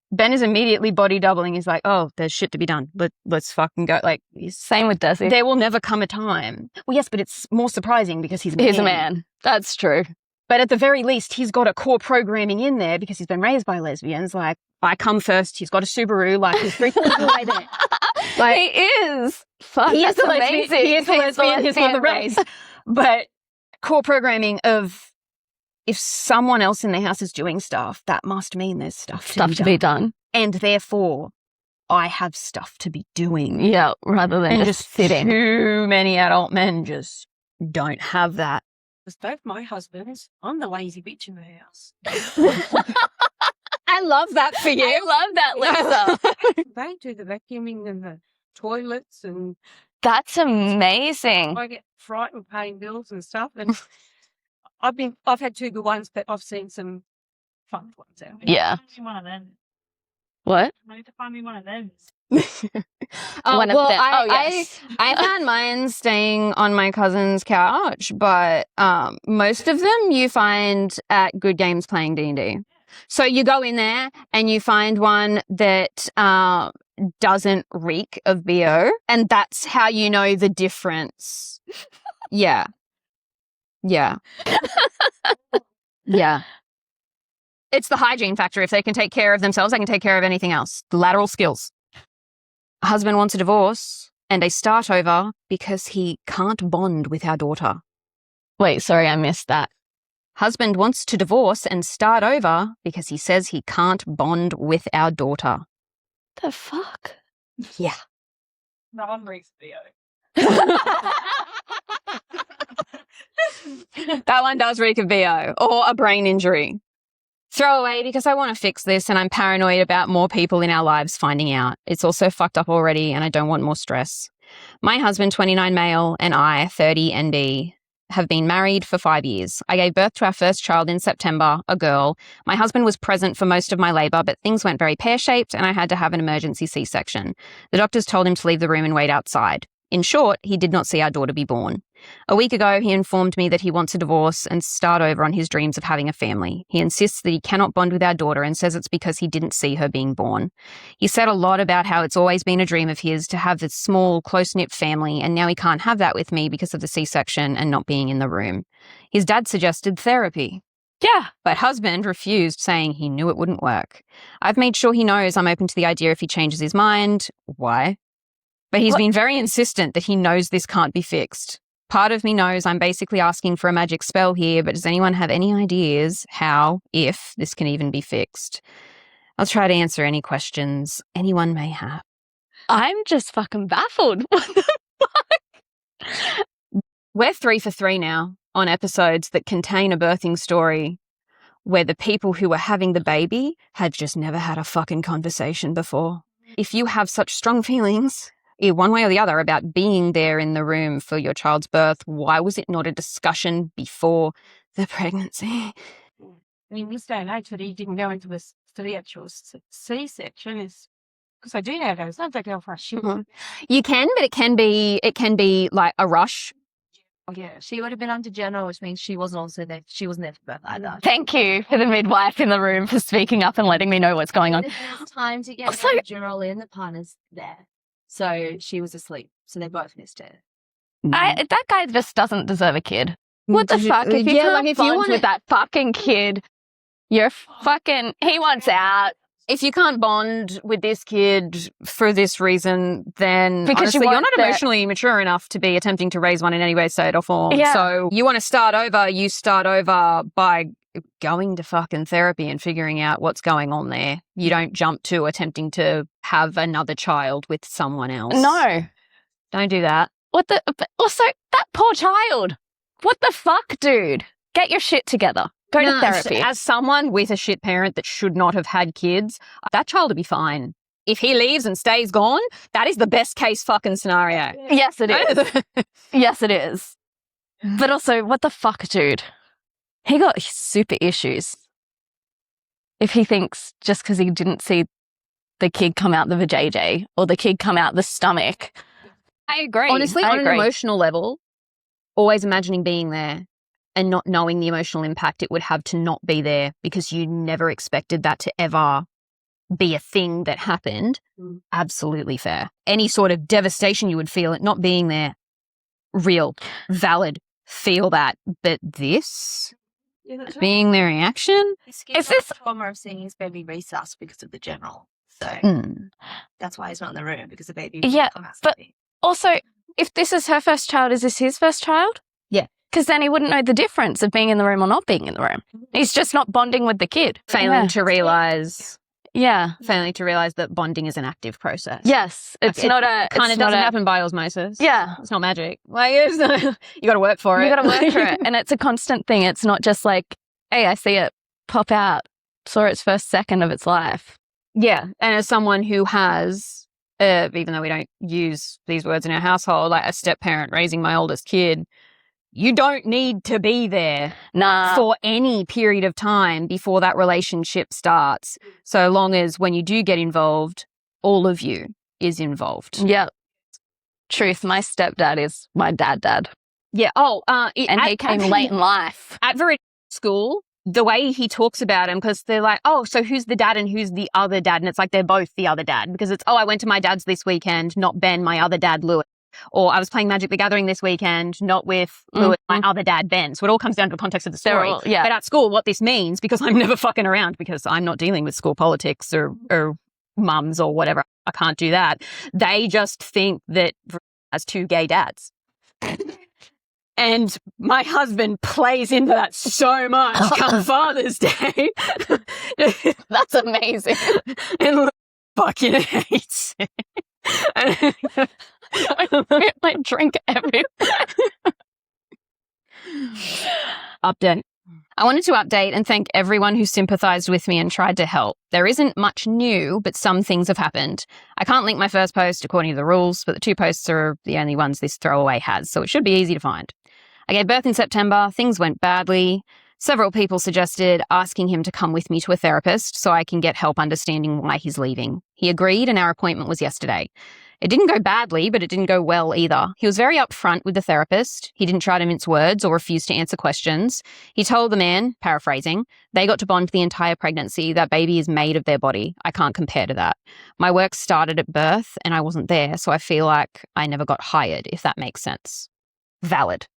[SPEAKER 2] Ben is immediately body doubling. He's like, oh, there's shit to be done. Let's fucking go. Like,
[SPEAKER 1] Same with Desi.
[SPEAKER 2] there will never come a time. Well, yes, but it's more surprising because he's a man.
[SPEAKER 1] He's a man. That's true.
[SPEAKER 2] But at the very least, he's got a core programming in there because he's been raised by lesbians. Like, I come first. He's got a Subaru. Like, he's 3 quarters of the way there. Like,
[SPEAKER 1] He is. Fuck,
[SPEAKER 2] he is
[SPEAKER 1] that's
[SPEAKER 2] a lesbian.
[SPEAKER 1] amazing.
[SPEAKER 2] He is a lesbian. His mother raised. But core programming of if someone else in the house is doing stuff, that must mean there's stuff
[SPEAKER 1] Stuff to be done.
[SPEAKER 2] And therefore, I have stuff to be doing.
[SPEAKER 1] Yeah, rather than
[SPEAKER 2] And
[SPEAKER 1] just sitting.
[SPEAKER 2] Too many adult men just don't have that.
[SPEAKER 3] Because both my husbands, I'm the lazy bitch in the house.
[SPEAKER 2] I love that for
[SPEAKER 1] I
[SPEAKER 2] you.
[SPEAKER 1] love that, Lisa.
[SPEAKER 3] They do the vacuuming and the toilets, and
[SPEAKER 1] That's amazing.
[SPEAKER 3] I get frightened paying bills and stuff. And I've had 2 good ones, but I've seen some fun ones out there.
[SPEAKER 1] Yeah.
[SPEAKER 4] One of them.
[SPEAKER 1] What?
[SPEAKER 4] I need to find me one of them.
[SPEAKER 1] One of them. Yes.
[SPEAKER 2] I found mine staying on my cousin's couch, but most of them you find at Good Games playing D&D. So you go in there and you find one that doesn't reek of BO, and that's how you know the difference. Yeah. Yeah. Yeah. It's the hygiene factor. If they can take care of themselves, they can take care of anything else. Lateral skills. Husband wants a divorce and a start over because he can't bond with our daughter.
[SPEAKER 1] Wait, sorry, I missed that.
[SPEAKER 2] Husband wants to divorce and start over because he says he can't bond with our daughter.
[SPEAKER 1] The fuck?
[SPEAKER 2] Yeah.
[SPEAKER 4] No one reeks Theo.
[SPEAKER 2] That one does reek of BO or a brain injury. Throw away because I want to fix this and I'm paranoid about more people in our lives finding out. It's also fucked up already and I don't want more stress. My husband, 29 male, and I, 30 NB, have been married for 5 years. I gave birth to our first child in September, a girl. My husband was present for most of my labour, but things went very pear-shaped and I had to have an emergency C-section. The doctors told him to leave the room and wait outside. In short, he did not see our daughter be born. A week ago, he informed me that he wants a divorce and start over on his dreams of having a family. He insists that he cannot bond with our daughter and says it's because he didn't see her being born. He said a lot about how it's always been a dream of his to have this small, close-knit family, and now he can't have that with me because of the C-section and not being in the room. His dad suggested therapy.
[SPEAKER 1] Yeah.
[SPEAKER 2] But husband refused, saying he knew it wouldn't work. I've made sure he knows I'm open to the idea if he changes his mind. Why? But he's been very insistent that he knows this can't be fixed. Part of me knows I'm basically asking for a magic spell here, but does anyone have any ideas how, if, this can even be fixed? I'll try to answer any questions anyone may have.
[SPEAKER 1] I'm just fucking baffled. What the fuck?
[SPEAKER 2] We're 3 for 3 now on episodes that contain a birthing story where the people who were having the baby had just never had a fucking conversation before. If you have such strong feelings, one way or the other, about being there in the room for your child's birth, why was it not a discussion before the pregnancy?
[SPEAKER 3] in this day and age that he didn't go into the actual C-section is because I do know those. Sometimes they go for a shit.
[SPEAKER 2] You can, but it can be like a rush.
[SPEAKER 5] Oh, yeah, she would have been under general, which means she wasn't also there. She wasn't there for birth either.
[SPEAKER 1] Thank you for the midwife in the room for speaking up and letting me know what's going on.
[SPEAKER 5] There's time to get
[SPEAKER 1] Also-
[SPEAKER 5] the general and the partners there. So she was asleep. So they both missed it.
[SPEAKER 1] That guy just doesn't deserve a kid. What the fuck? If you can't bond with that fucking kid, you're fucking... He wants out.
[SPEAKER 2] If you can't bond with this kid for this reason, then
[SPEAKER 1] Because
[SPEAKER 2] honestly,
[SPEAKER 1] you
[SPEAKER 2] you're
[SPEAKER 1] want
[SPEAKER 2] not emotionally mature enough to be attempting to raise one in any way, shape, or form.
[SPEAKER 1] Yeah.
[SPEAKER 2] So you want to start over, you start over by going to fucking therapy and figuring out what's going on there. You don't jump to attempting to have another child with someone else.
[SPEAKER 1] No.
[SPEAKER 2] Don't do that.
[SPEAKER 1] What the... Also, that poor child. What the fuck, dude? Get your shit together. Go to therapy.
[SPEAKER 2] As someone with a shit parent that should not have had kids, that child will be fine. If he leaves and stays gone, that is the best case fucking scenario.
[SPEAKER 1] Yes, it is. Yes, it is. But also, what the fuck, dude? He got super issues. If he thinks just because he didn't see the kid come out the vajayjay or the kid come out the stomach. I agree.
[SPEAKER 2] Honestly,
[SPEAKER 1] I
[SPEAKER 2] on an
[SPEAKER 1] agree.
[SPEAKER 2] emotional level, always imagining being there and not knowing the emotional impact it would have to not be there because you never expected that to ever be a thing that happened. Absolutely fair. Any sort of devastation you would feel at not being there, real, valid, feel that. But this,
[SPEAKER 5] Yeah, that's right.
[SPEAKER 2] being the reaction,
[SPEAKER 5] Is
[SPEAKER 1] this-
[SPEAKER 5] trauma of seeing his baby resusc because of the general? So that's why he's not in the room, because the baby
[SPEAKER 1] Yeah,
[SPEAKER 5] come out
[SPEAKER 1] but-
[SPEAKER 5] sleepy.
[SPEAKER 1] Also, if this is her first child, is this his first child?
[SPEAKER 2] Yeah.
[SPEAKER 1] Because then he wouldn't know the difference of being in the room or not being in the room. He's just not bonding with the kid.
[SPEAKER 2] failing to realize that bonding is an active process.
[SPEAKER 1] Yes. It's
[SPEAKER 2] It
[SPEAKER 1] not a...
[SPEAKER 2] Kind of
[SPEAKER 1] it's not
[SPEAKER 2] doesn't
[SPEAKER 1] a-
[SPEAKER 2] happen by osmosis.
[SPEAKER 1] Yeah.
[SPEAKER 2] It's not magic. Like, it's not, you got to work for it.
[SPEAKER 1] You got to work for it. And it's a constant thing. It's not just like, hey, I see it pop out, saw its first second of its life.
[SPEAKER 2] Yeah. And as someone who has, even though we don't use these words in our household, like a step parent raising my oldest kid, you don't need to be there
[SPEAKER 1] Nah.
[SPEAKER 2] for any period of time before that relationship starts. So long as when you do get involved, all of you is involved.
[SPEAKER 1] Yep. Truth, my stepdad is my dad.
[SPEAKER 2] Yeah. Oh,
[SPEAKER 1] And he came late in life.
[SPEAKER 2] At very school, the way he talks about him, because they're like, oh, so who's the dad and who's the other dad? And it's like they're both the other dad, because it's, oh, I went to my dad's this weekend, not Ben, my other dad, Lewis. Or I was playing Magic the Gathering this weekend, not with Lewis, my other dad, Ben. So it all comes down to the context of the story.
[SPEAKER 1] All, yeah.
[SPEAKER 2] But at school, what this means, because I'm never fucking around, because I'm not dealing with school politics or mums or whatever, I can't do that. They just think that has two gay dads. And my husband plays into that so much come Father's Day.
[SPEAKER 1] That's amazing.
[SPEAKER 2] And Lewis fucking hates it.
[SPEAKER 1] I drink everywhere.
[SPEAKER 2] Update. I wanted to update and thank everyone who sympathised with me and tried to help. There isn't much new, but some things have happened. I can't link my first post according to the rules, but the two posts are the only ones this throwaway has, so it should be easy to find. I gave birth in September. Things went badly. Several people suggested asking him to come with me to a therapist so I can get help understanding why he's leaving. He agreed, and our appointment was yesterday. It didn't go badly, but it didn't go well either. He was very upfront with the therapist. He didn't try to mince words or refuse to answer questions. He told the man, paraphrasing, they got to bond the entire pregnancy. That baby is made of their body. I can't compare to that. My work started at birth and I wasn't there, so I feel like I never got hired, if that makes sense. Valid.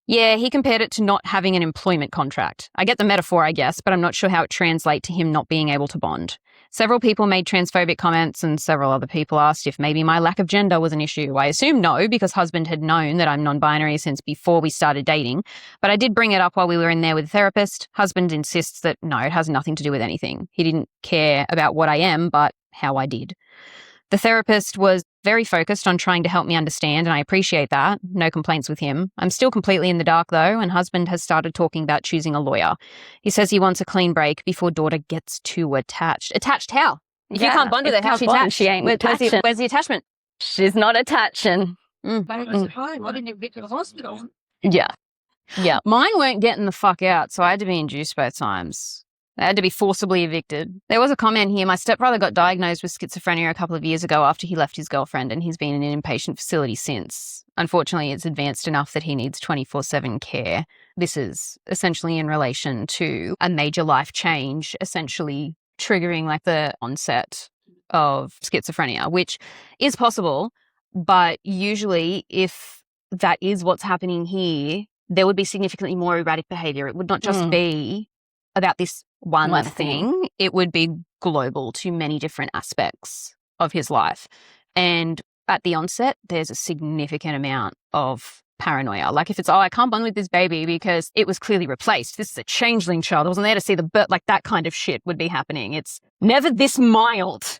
[SPEAKER 2] Yeah, he compared it to not having an employment contract. I get the metaphor, I guess, but I'm not sure how it translates to him not being able to bond. Several people made transphobic comments and several other people asked if maybe my lack of gender was an issue. I assume no, because husband had known that I'm non-binary since before we started dating, but I did bring it up while we were in there with the therapist. Husband insists that no, it has nothing to do with anything. He didn't care about what I am, but how I did. The therapist was very focused on trying to help me understand, and I appreciate that. No complaints with him. I'm still completely in the dark, though, and husband has started talking about choosing a lawyer. He says he wants a clean break before daughter gets too attached. Attached how? If you can't bond with her, how's she attached?
[SPEAKER 1] She ain't attaching.
[SPEAKER 2] Where's the attachment?
[SPEAKER 1] She's not attaching.
[SPEAKER 3] But it was at home. I didn't even get to the hospital.
[SPEAKER 1] Yeah. Yeah.
[SPEAKER 2] Mine weren't getting the fuck out, so I had to be induced both times. They had to be forcibly evicted. There was a comment here. My stepbrother got diagnosed with schizophrenia a couple of years ago after he left his girlfriend, and he's been in an inpatient facility since. Unfortunately, it's advanced enough that he needs 24/7 care. This is essentially in relation to a major life change, essentially triggering like the onset of schizophrenia, which is possible. But usually if that is what's happening here, there would be significantly more erratic behavior. It would not just be about this one thing. It would be global to many different aspects of his life. And at the onset, there's a significant amount of paranoia. Like if it's, I can't bond with this baby because it was clearly replaced. This is a changeling child. I wasn't there to see the birth. Like that kind of shit would be happening. It's never this mild.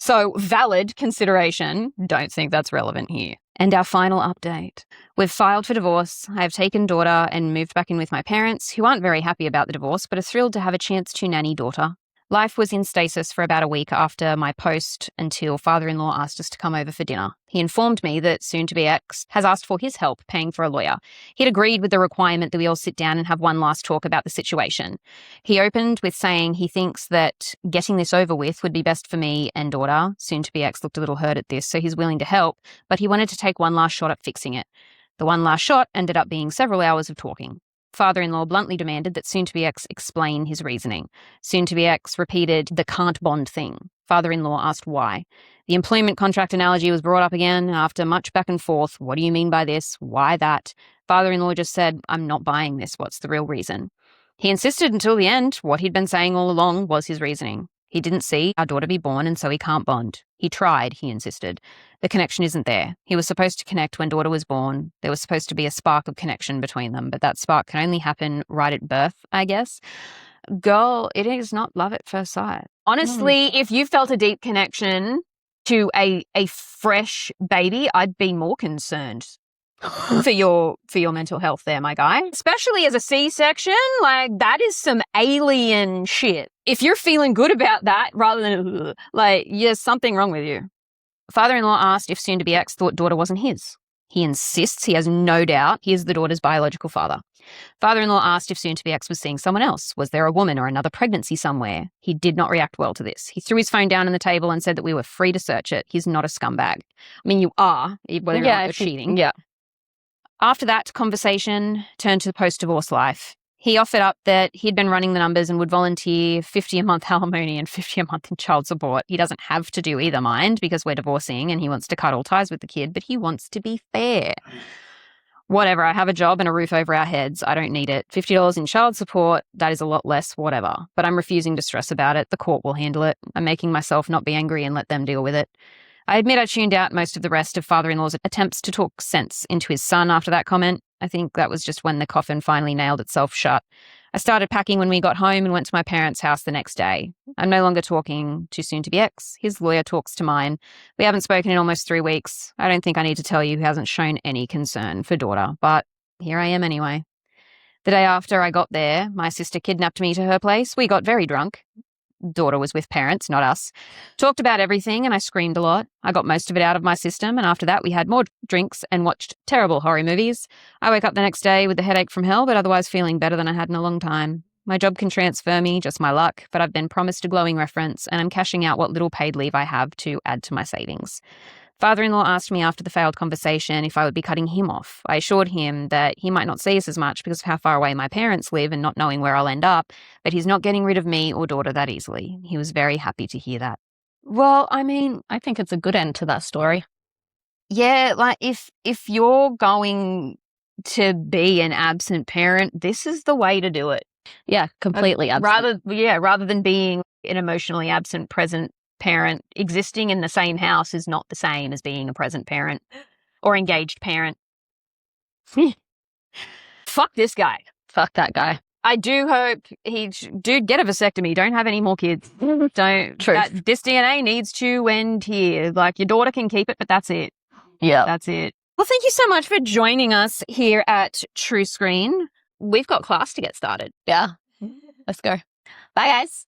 [SPEAKER 2] So valid consideration. Don't think that's relevant here. And our final update. We've filed for divorce. I have taken daughter and moved back in with my parents, who aren't very happy about the divorce, but are thrilled to have a chance to nanny daughter. Life was in stasis for about a week after my post until father-in-law asked us to come over for dinner. He informed me that soon-to-be ex has asked for his help paying for a lawyer. He'd agreed with the requirement that we all sit down and have one last talk about the situation. He opened with saying he thinks that getting this over with would be best for me and daughter. Soon-to-be ex looked a little hurt at this, so he's willing to help, but he wanted to take one last shot at fixing it. The one last shot ended up being several hours of talking. Father-in-law bluntly demanded that soon-to-be-ex explain his reasoning. Soon-to-be-ex repeated the can't bond thing. Father-in-law asked why. The employment contract analogy was brought up again after much back and forth. What do you mean by this? Why that? Father-in-law just said, I'm not buying this. What's the real reason? He insisted until the end what he'd been saying all along was his reasoning. He didn't see our daughter be born, and so he can't bond. He tried, he insisted. The connection isn't there. He was supposed to connect when daughter was born. There was supposed to be a spark of connection between them, but that spark can only happen right at birth, I guess. Girl, it is not love at first sight. Honestly, if you felt a deep connection to a fresh baby, I'd be more concerned for your mental health there, my guy. Especially as a C-section, like that is some alien shit. If you're feeling good about that rather than like, there's something wrong with you. Father-in-law asked if soon-to-be-ex thought daughter wasn't his. He insists he has no doubt he is the daughter's biological father. Father-in-law asked if soon-to-be-ex was seeing someone else. Was there a woman or another pregnancy somewhere? He did not react well to this. He threw his phone down on the table and said that we were free to search it. He's not a scumbag. I mean, you are, whether or not you're cheating.
[SPEAKER 1] Yeah.
[SPEAKER 2] After that conversation turned to the post-divorce life. He offered up that he'd been running the numbers and would volunteer $50 a month alimony and $50 a month in child support. He doesn't have to do either, mind, because we're divorcing and he wants to cut all ties with the kid, but he wants to be fair. Whatever, I have a job and a roof over our heads. I don't need it. $50 in child support, that is a lot less, whatever. But I'm refusing to stress about it. The court will handle it. I'm making myself not be angry and let them deal with it. I admit I tuned out most of the rest of father-in-law's attempts to talk sense into his son after that comment. I think that was just when the coffin finally nailed itself shut. I started packing when we got home and went to my parents' house the next day. I'm no longer talking to soon-to-be-ex. His lawyer talks to mine. We haven't spoken in almost 3 weeks. I don't think I need to tell you he hasn't shown any concern for daughter, but here I am anyway. The day after I got there, my sister kidnapped me to her place. We got very drunk. Daughter was with parents, not us. Talked about everything and I screamed a lot. I got most of it out of my system and after that we had more drinks and watched terrible horror movies. I woke up the next day with the headache from hell but otherwise feeling better than I had in a long time. My job can transfer me, just my luck, but I've been promised a glowing reference and I'm cashing out what little paid leave I have to add to my savings. Father-in-law asked me after the failed conversation if I would be cutting him off. I assured him that he might not see us as much because of how far away my parents live and not knowing where I'll end up, but he's not getting rid of me or daughter that easily. He was very happy to hear that. Well, I mean,
[SPEAKER 1] I think it's a good end to that story.
[SPEAKER 2] Yeah, like if you're going to be an absent parent, this is the way to do it.
[SPEAKER 1] Yeah, completely absent.
[SPEAKER 2] Rather than being an emotionally absent present parent, existing in the same house is not the same as being a present parent or engaged parent. Fuck this guy.
[SPEAKER 1] Fuck that guy.
[SPEAKER 2] I do hope dude, get a vasectomy. Don't have any more kids. Don't.
[SPEAKER 1] Truth.
[SPEAKER 2] This DNA needs to end here. Like your daughter can keep it, but that's it.
[SPEAKER 1] Yeah.
[SPEAKER 2] That's it. Well, thank you so much for joining us here at TrueSCREEN. We've got class to get started.
[SPEAKER 1] Yeah. Let's go. Bye, guys.